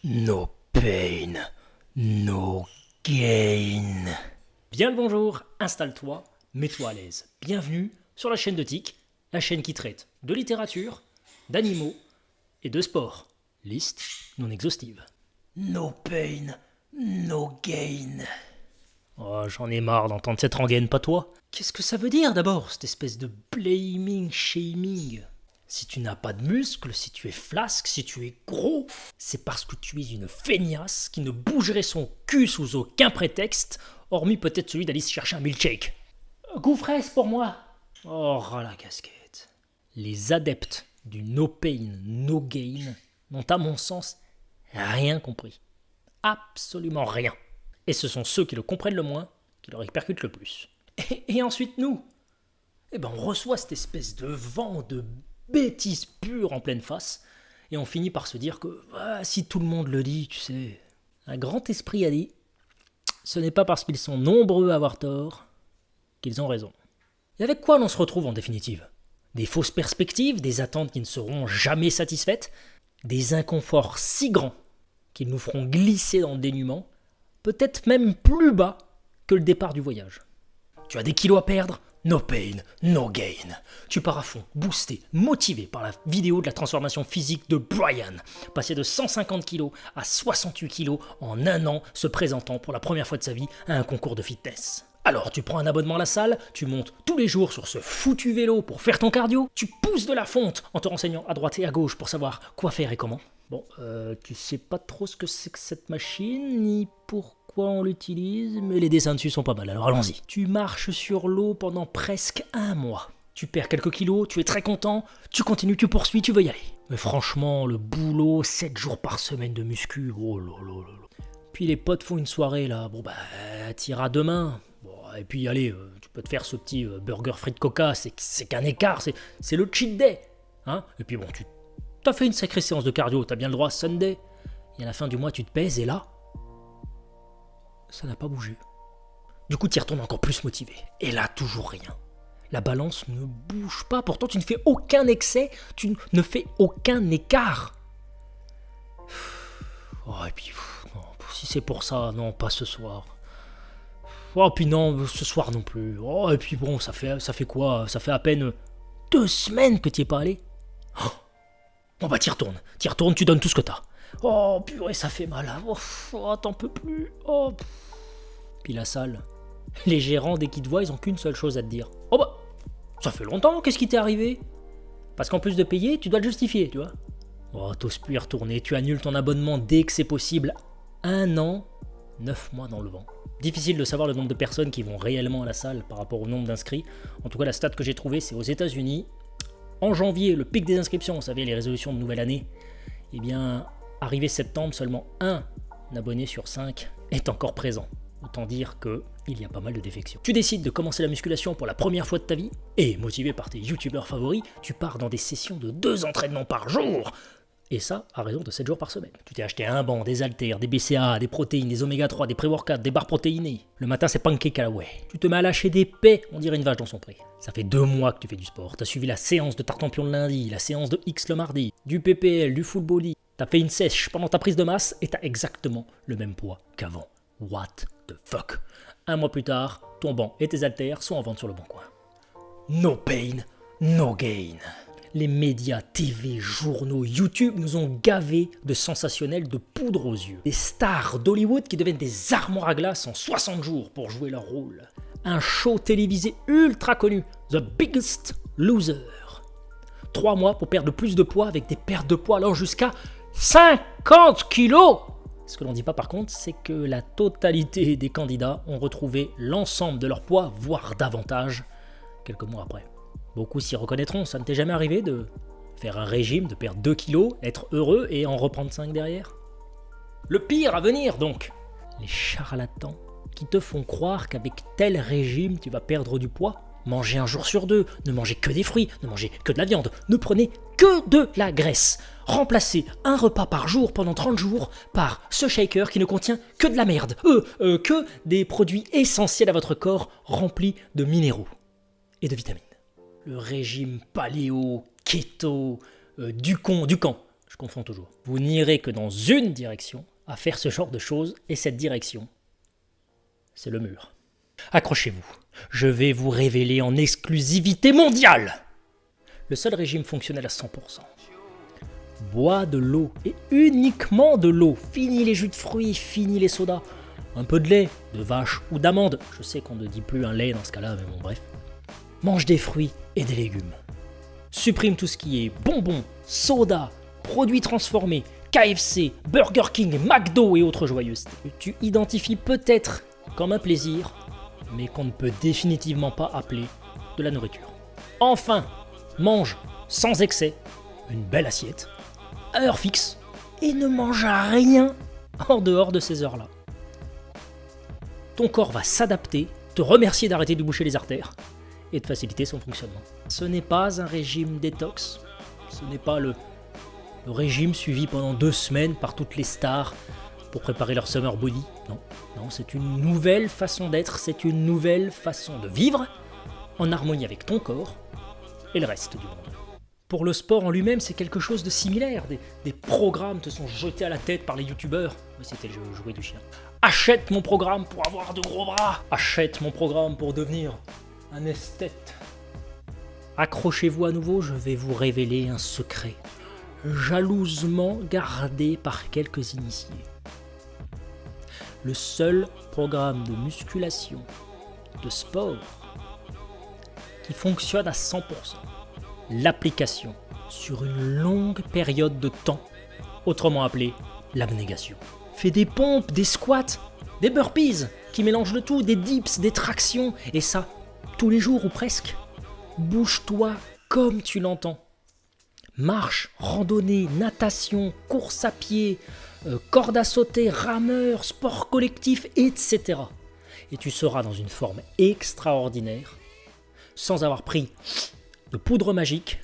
No pain, no gain. Bien le bonjour, installe-toi, mets-toi à l'aise. Bienvenue sur la chaîne de Tic, la chaîne qui traite de littérature, d'animaux et de sport. Liste non exhaustive. No pain, no gain. Oh, j'en ai marre d'entendre cette rengaine, pas toi. Qu'est-ce que ça veut dire d'abord, cette espèce de blaming, shaming? Si tu n'as pas de muscles, si tu es flasque, si tu es gros, c'est parce que tu es une feignasse qui ne bougerait son cul sous aucun prétexte, hormis peut-être celui d'aller se chercher un milkshake. Goût fraise pour moi. Oh, ras la casquette. Les adeptes du no pain, no gain n'ont à mon sens rien compris. Absolument rien. Et ce sont ceux qui le comprennent le moins qui le répercutent le plus. Et ensuite nous, on reçoit cette espèce de vent de bêtises pures en pleine face, et on finit par se dire que si tout le monde le dit, tu sais, un grand esprit a dit, ce n'est pas parce qu'ils sont nombreux à avoir tort qu'ils ont raison. Et avec quoi l'on se retrouve en définitive? Des fausses perspectives, des attentes qui ne seront jamais satisfaites, des inconforts si grands qu'ils nous feront glisser dans le dénuement, peut-être même plus bas que le départ du voyage. Tu as des kilos à perdre? No pain, no gain. Tu pars à fond, boosté, motivé par la vidéo de la transformation physique de Brian, passé de 150 kg à 68 kg en un an, se présentant pour la première fois de sa vie à un concours de fitness. Alors tu prends un abonnement à la salle, tu montes tous les jours sur ce foutu vélo pour faire ton cardio, tu pousses de la fonte en te renseignant à droite et à gauche pour savoir quoi faire et comment. Bon, tu sais pas trop ce que c'est que cette machine, ni pourquoi on l'utilise, mais les dessins dessus sont pas mal, alors allons-y. Tu marches sur l'eau pendant presque un mois. Tu perds quelques kilos, tu es très content, tu continues, tu poursuis, tu veux y aller. Mais franchement, le boulot, 7 jours par semaine de muscu, oh là là là là. Puis les potes font une soirée là, t'iras demain. Bon, et puis allez, tu peux te faire ce petit burger frites coca, c'est qu'un écart, c'est le cheat day. Hein, et puis bon, t'as fait une sacrée séance de cardio, t'as bien le droit, Sunday. Et à la fin du mois, tu te pèses et là, ça n'a pas bougé. Du coup, t'y retournes encore plus motivé. Et là, toujours rien. La balance ne bouge pas, pourtant tu ne fais aucun excès, tu ne fais aucun écart. Oh, et puis, non, si c'est pour ça, non, pas ce soir. Oh, puis non, ce soir non plus. Oh, et puis bon, ça fait quoi? Ça fait à peine 2 semaines que t'y es pas allé. Oh. Bon t'y retournes, tu donnes tout ce que t'as. Oh purée, ça fait mal. Oh, t'en peux plus. Oh. Puis la salle, les gérants, dès qu'ils te voient, ils ont qu'une seule chose à te dire. Oh ça fait longtemps, qu'est-ce qui t'est arrivé? Parce qu'en plus de payer, tu dois le justifier, tu vois. Oh, t'oses plus y retourner, tu annules ton abonnement dès que c'est possible. 1 an, 9 mois dans le vent. Difficile de savoir le nombre de personnes qui vont réellement à la salle par rapport au nombre d'inscrits. En tout cas, la stat que j'ai trouvée, c'est aux États-Unis. En janvier, le pic des inscriptions, vous savez, les résolutions de nouvelle année, arrivé septembre, seulement 1 abonné sur 5 est encore présent. Autant dire qu'il y a pas mal de défections. Tu décides de commencer la musculation pour la première fois de ta vie, et motivé par tes youtubeurs favoris, tu pars dans des sessions de 2 entraînements par jour. Et ça, à raison de 7 jours par semaine. Tu t'es acheté un banc, des haltères, des BCAA, des protéines, des oméga 3, des pré-workouts, des barres protéinées. Le matin, c'est pancake à la whey. Tu te mets à lâcher des paix, on dirait une vache dans son pré. Ça fait 2 mois que tu fais du sport. T'as suivi la séance de Tartampion le lundi, la séance de X le mardi, du PPL, du full body. T'as fait une sèche pendant ta prise de masse et t'as exactement le même poids qu'avant. What the fuck? 1 mois plus tard, ton banc et tes haltères sont en vente sur le bon coin. No pain, no gain. Les médias, TV, journaux, YouTube nous ont gavés de sensationnels de poudre aux yeux. Des stars d'Hollywood qui deviennent des armoires à glace en 60 jours pour jouer leur rôle. Un show télévisé ultra connu, The Biggest Loser. 3 mois pour perdre plus de poids avec des pertes de poids allant jusqu'à 50 kilos. Ce que l'on ne dit pas par contre, c'est que la totalité des candidats ont retrouvé l'ensemble de leur poids, voire davantage, quelques mois après. Beaucoup s'y reconnaîtront, ça ne t'est jamais arrivé de faire un régime, de perdre 2 kilos, être heureux et en reprendre 5 derrière? Le pire à venir donc, les charlatans qui te font croire qu'avec tel régime tu vas perdre du poids. Mangez 1 jour sur 2, ne mangez que des fruits, ne mangez que de la viande, ne prenez que de la graisse. Remplacez un repas par jour pendant 30 jours par ce shaker qui ne contient que de la merde, que des produits essentiels à votre corps remplis de minéraux et de vitamines. Le régime paléo, keto, du camp. Je confonds toujours. Vous n'irez que dans une direction à faire ce genre de choses, et cette direction, c'est le mur. Accrochez-vous, je vais vous révéler en exclusivité mondiale le seul régime fonctionnel à 100%. Bois de l'eau, et uniquement de l'eau. Fini les jus de fruits, fini les sodas. Un peu de lait, de vache ou d'amande. Je sais qu'on ne dit plus un lait dans ce cas-là, mais bon bref. Mange des fruits et des légumes. Supprime tout ce qui est bonbons, soda, produits transformés, KFC, Burger King, McDo et autres joyeusetés. Tu identifies peut-être comme un plaisir, mais qu'on ne peut définitivement pas appeler de la nourriture. Enfin, mange sans excès, une belle assiette, à heure fixe, et ne mange rien en dehors de ces heures-là. Ton corps va s'adapter, te remercier d'arrêter de boucher les artères et de faciliter son fonctionnement. Ce n'est pas un régime détox, ce n'est pas le régime suivi pendant 2 semaines par toutes les stars pour préparer leur summer body. Non, c'est une nouvelle façon d'être, c'est une nouvelle façon de vivre en harmonie avec ton corps et le reste du monde. Pour le sport en lui-même, c'est quelque chose de similaire. Des programmes te sont jetés à la tête par les youtubeurs. C'était le jouet du chien. Achète mon programme pour avoir de gros bras. Achète mon programme pour devenir un esthète. Accrochez-vous à nouveau, je vais vous révéler un secret, jalousement gardé par quelques initiés. Le seul programme de musculation, de sport, qui fonctionne à 100%. L'application sur une longue période de temps, autrement appelée l'abnégation. Fais des pompes, des squats, des burpees, qui mélangent le tout, des dips, des tractions, et ça, tous les jours ou presque. Bouge-toi comme tu l'entends. Marche, randonnée, natation, course à pied, corde à sauter, rameur, sport collectif, etc. Et tu seras dans une forme extraordinaire, sans avoir pris de poudre magique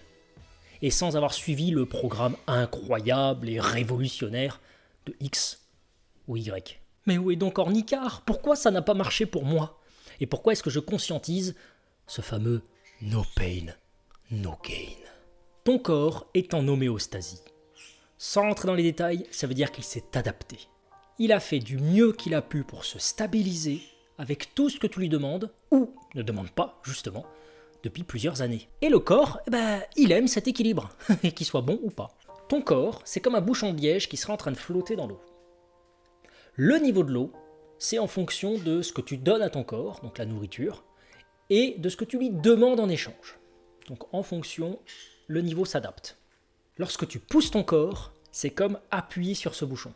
et sans avoir suivi le programme incroyable et révolutionnaire de X ou Y. Mais où est donc Ornicard ? Pourquoi ça n'a pas marché pour moi ? Et pourquoi est-ce que je conscientise ce fameux no pain, no gain ? Ton corps est en homéostasie. Sans entrer dans les détails, ça veut dire qu'il s'est adapté. Il a fait du mieux qu'il a pu pour se stabiliser avec tout ce que tu lui demandes, ou ne demandes pas, justement, depuis plusieurs années. Et le corps, il aime cet équilibre, et qu'il soit bon ou pas. Ton corps, c'est comme un bouchon de liège qui serait en train de flotter dans l'eau. Le niveau de l'eau, c'est en fonction de ce que tu donnes à ton corps, donc la nourriture, et de ce que tu lui demandes en échange. Donc en fonction, le niveau s'adapte. Lorsque tu pousses ton corps, c'est comme appuyer sur ce bouchon.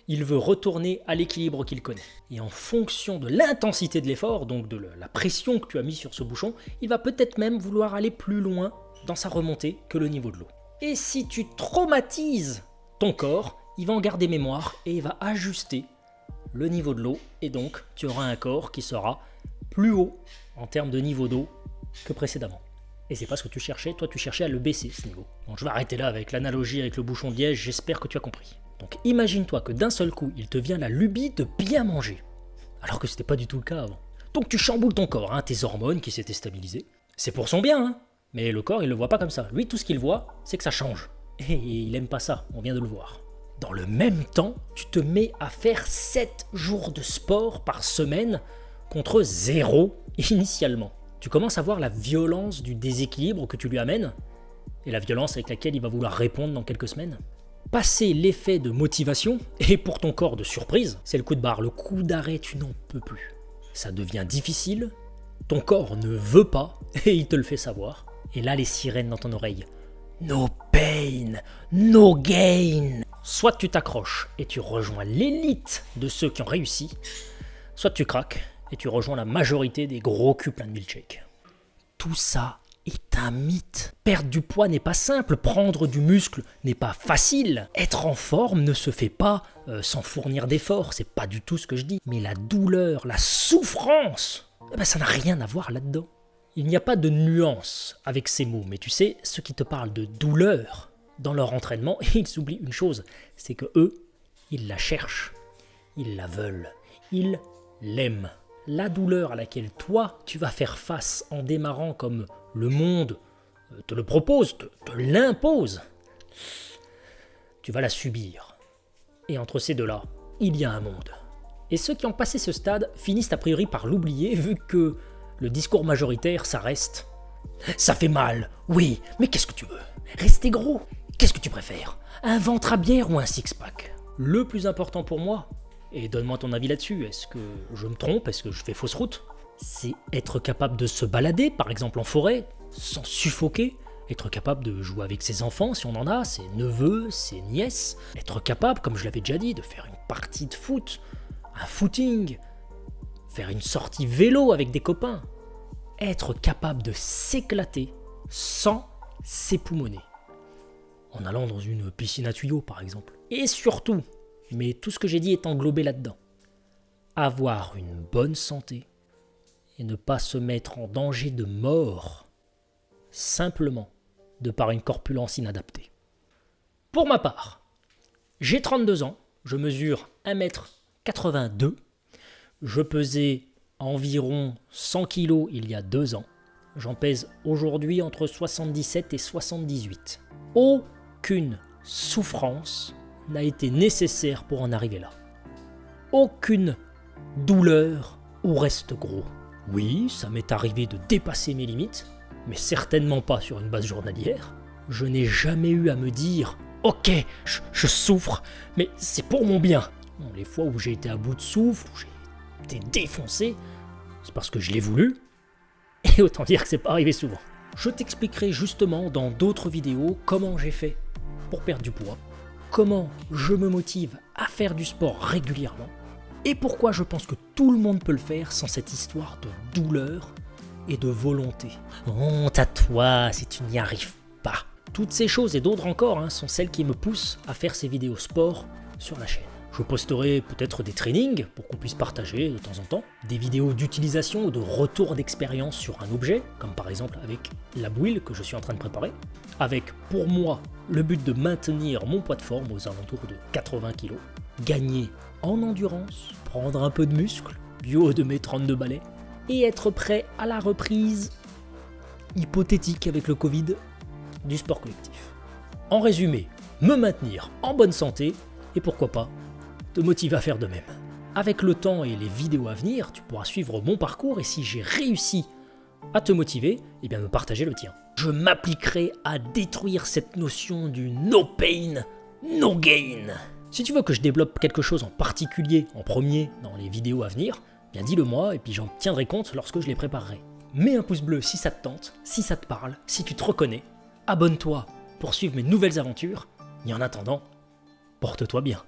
Il veut retourner à l'équilibre qu'il connaît. Et en fonction de l'intensité de l'effort, donc de la pression que tu as mis sur ce bouchon, il va peut-être même vouloir aller plus loin dans sa remontée que le niveau de l'eau. Et si tu traumatises ton corps, il va en garder mémoire et il va ajuster le niveau de l'eau. Et donc, tu auras un corps qui sera plus haut en termes de niveau d'eau que précédemment. Et c'est pas ce que tu cherchais, toi tu cherchais à le baisser ce niveau. Donc je vais arrêter là avec l'analogie avec le bouchon de liège, j'espère que tu as compris. Donc imagine-toi que d'un seul coup, il te vient la lubie de bien manger, alors que c'était pas du tout le cas avant. Donc tu chamboules ton corps, tes hormones qui s'étaient stabilisées. C'est pour son bien, mais le corps il le voit pas comme ça. Lui tout ce qu'il voit, c'est que ça change. Et il aime pas ça, on vient de le voir. Dans le même temps, tu te mets à faire 7 jours de sport par semaine contre 0 initialement. Tu commences à voir la violence du déséquilibre que tu lui amènes et la violence avec laquelle il va vouloir répondre dans quelques semaines. Passer l'effet de motivation et pour ton corps de surprise, c'est le coup de barre, le coup d'arrêt, tu n'en peux plus. Ça devient difficile, ton corps ne veut pas et il te le fait savoir. Et là, les sirènes dans ton oreille. No pain, no gain. Soit tu t'accroches et tu rejoins l'élite de ceux qui ont réussi, soit tu craques et tu rejoins la majorité des gros culs pleins de milkshake. Tout ça est un mythe. Perdre du poids n'est pas simple, prendre du muscle n'est pas facile. Être en forme ne se fait pas sans fournir d'efforts, c'est pas du tout ce que je dis. Mais la douleur, la souffrance, ça n'a rien à voir là-dedans. Il n'y a pas de nuance avec ces mots, mais tu sais, ceux qui te parlent de douleur dans leur entraînement, ils oublient une chose, c'est que eux, ils la cherchent, ils la veulent, ils l'aiment. La douleur à laquelle toi, tu vas faire face en démarrant comme le monde te le propose, te l'impose, tu vas la subir. Et entre ces deux-là, il y a un monde. Et ceux qui ont passé ce stade finissent a priori par l'oublier, vu que le discours majoritaire, ça reste « Ça fait mal, oui, mais qu'est-ce que tu veux? Rester gros? Qu'est-ce que tu préfères? Un ventre à bière ou un six-pack ?» Le plus important pour moi, et donne-moi ton avis là-dessus, est-ce que je me trompe, est-ce que je fais fausse route? C'est être capable de se balader, par exemple en forêt, sans suffoquer, être capable de jouer avec ses enfants, si on en a, ses neveux, ses nièces, être capable, comme je l'avais déjà dit, de faire une partie de foot, un footing, faire une sortie vélo avec des copains, être capable de s'éclater sans s'époumoner, en allant dans une piscine à tuyaux par exemple. Et surtout, mais tout ce que j'ai dit est englobé là-dedans, avoir une bonne santé et ne pas se mettre en danger de mort simplement de par une corpulence inadaptée. Pour ma part, j'ai 32 ans, je mesure 1m82, je pesais environ 100 kg il y a 2 ans, j'en pèse aujourd'hui entre 77 et 78. Aucune souffrance n'a été nécessaire pour en arriver là. Aucune douleur ou reste gros. Oui, ça m'est arrivé de dépasser mes limites, mais certainement pas sur une base journalière. Je n'ai jamais eu à me dire « Ok, je souffre, mais c'est pour mon bien ». Les fois où j'ai été à bout de souffle, où j'ai été défoncé, c'est parce que je l'ai voulu, et autant dire que c'est pas arrivé souvent. Je t'expliquerai justement dans d'autres vidéos comment j'ai fait pour perdre du poids, comment je me motive à faire du sport régulièrement, et pourquoi je pense que tout le monde peut le faire sans cette histoire de douleur et de volonté. Honte à toi si tu n'y arrives pas. Toutes ces choses et d'autres encore sont celles qui me poussent à faire ces vidéos sport sur la chaîne. Je posterai peut-être des trainings pour qu'on puisse partager de temps en temps, des vidéos d'utilisation ou de retour d'expérience sur un objet, comme par exemple avec la bouille que je suis en train de préparer, avec pour moi le but de maintenir mon poids de forme aux alentours de 80 kg, gagner en endurance, prendre un peu de muscle, du haut de mes 32 balais, et être prêt à la reprise hypothétique avec le Covid du sport collectif. En résumé, me maintenir en bonne santé et pourquoi pas te motiver à faire de même. Avec le temps et les vidéos à venir, tu pourras suivre mon parcours et si j'ai réussi à te motiver, eh bien me partager le tien. Je m'appliquerai à détruire cette notion du no pain, no gain. Si tu veux que je développe quelque chose en particulier en premier dans les vidéos à venir, bien dis-le moi et puis j'en tiendrai compte lorsque je les préparerai. Mets un pouce bleu si ça te tente, si ça te parle, si tu te reconnais. Abonne-toi pour suivre mes nouvelles aventures. Et en attendant, porte-toi bien.